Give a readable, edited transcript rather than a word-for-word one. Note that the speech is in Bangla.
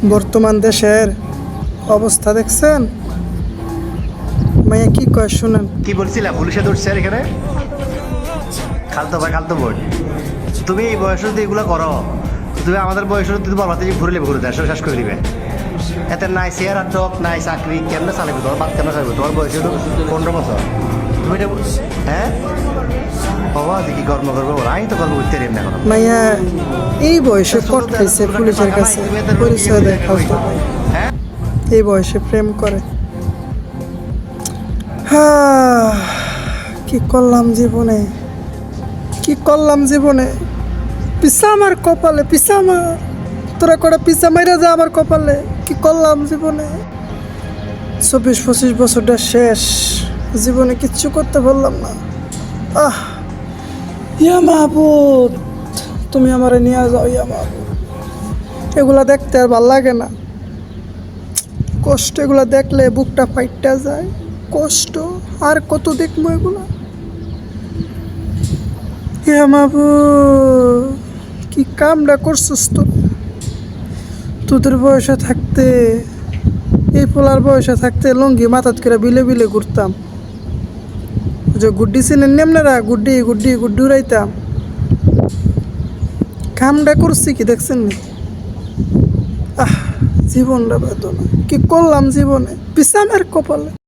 বর্তমান দেশের অবস্থা দেখছেন? মাইয়া কি কয় শুনেন। কি বলছিলা পুলিশে ধরছে আর এখানে? খালতো ভাই খালতো বোন, তুমি এই বয়সে যদি এগুলো করো, তুমি আমাদের বয়সে যদি বলবা তুমি ঘুরে নেবে, ঘুরে দেশ শেষ করে দিবে। এতে নাই চেয়ার আর টক নাই চাকরি, কেমনে চালাবে তোমার বাদ, কেমনে চালাবে? তোমার বয়স হলো 15 বছর, তুমি এটা হ্যাঁ বাবা দেখি কর্ম করবো, আমি তো কর্ম করতে পারি না এখন। মাইয়া এই বয়সে পট খাইছে পুলিশের কাছে, পরিচয় দেয় ফালতু। হ্যাঁ এই বয়সে প্রেম করে। কি করলাম জীবনে, কি করলাম জীবনে। পিসা আমার কপালে, পিসা আমার, তোরা কটা পিসা মাইরা যা আমার কপালে। কি করলাম জীবনে। 24-25 বছরটা শেষ, জীবনে কিচ্ছু করতে পারলাম না। ইয়া মাহবুব, তুমি আমারে নিয়ে যাও ইয়া মাহবুব। এগুলা দেখতে আর ভাল লাগে না, কষ্ট। এগুলা দেখলে বুকটা ফাইটটা যায়, কষ্ট। আর কত দেখবো এগুলা। ইয়া মাহবুব, কি কামটা করছিস তোদের বয়সে থাকতে, এই পোলার বয়সে থাকতে লঙ্গি মাথাত করে বিলে বিলে ঘুরতাম। যে গুড্ডি চিনেন নেমনারা, গুড্ডি গুড্ডি গুড্ডি উড়াইতাম। কামটা করছি কি দেখছেন নি? জীবনটা বেদনা। কি করলাম জীবনে, পিছামের কপালে।